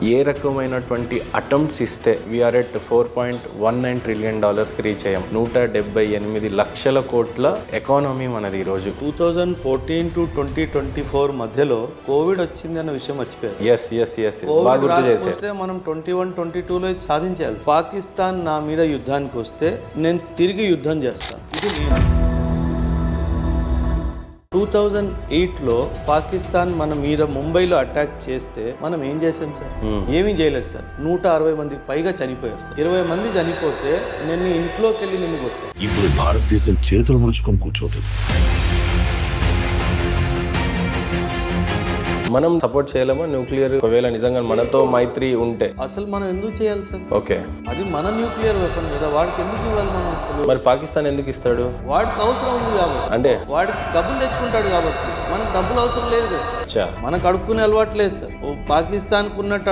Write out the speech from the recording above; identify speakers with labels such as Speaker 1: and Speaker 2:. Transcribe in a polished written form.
Speaker 1: ఏ రకమైనటువంటి అటెంప్ట్స్ ఇస్తే we are at $4.19 trillion కి రీచ్ అయ్యాం. 178 లక్షల కోట్ల ఎకానమీ మనది ఈరోజు.
Speaker 2: 2014 to 2024 మధ్యలో కోవిడ్ వచ్చింది అన్న విషయం మర్చిపోయారు.
Speaker 1: ఎస్ బాగా గుర్తు చేశారు.
Speaker 2: మనం 21-22లో సాధించాలి. పాకిస్తాన్ నా మీద యుద్ధానికి వస్తే నేను తిరిగి యుద్ధం చేస్తాను. ఇది నేను 2008లో పాకిస్తాన్ మన మీద ముంబైలో అటాక్ చేస్తే మనం ఏం చేసాం సార్? ఏమీ చేయలేదు సార్. 160 మందికి పైగా చనిపోయారు సార్. 20 మంది చనిపోతే నేను ఇంట్లోకి వెళ్ళి నిన్ను కొట్టాను.
Speaker 3: ఇప్పుడు భారతదేశం చేతులు ముడుచుకొని కూర్చోతుంది.
Speaker 1: మనం సపోర్ట్ చేయలేమా న్యూక్లియర్? ఒకవేళ నిజంగా మనతో మైత్రి ఉంటే
Speaker 2: అసలు మనం ఎందుకు చేయాలి సార్?
Speaker 1: ఓకే,
Speaker 2: అది మన న్యూక్లియర్ వెపన్ కదా, వాడికి ఎందుకు ఇవ్వాలి మనం? అసలు
Speaker 1: మరి పాకిస్తాన్ ఎందుకు ఇస్తాడు?
Speaker 2: వాడికి అవసరం ఉంది కాబట్టి,
Speaker 1: అంటే
Speaker 2: వాడికి డబ్బులు తెచ్చుకుంటాడు కాబట్టి. మనకు డబ్బులు అవసరం లేదు కదా సార్. మనకు అడుక్కునే అలవాటు లేదు సార్. పాకిస్తాన్కు ఉన్నట్టు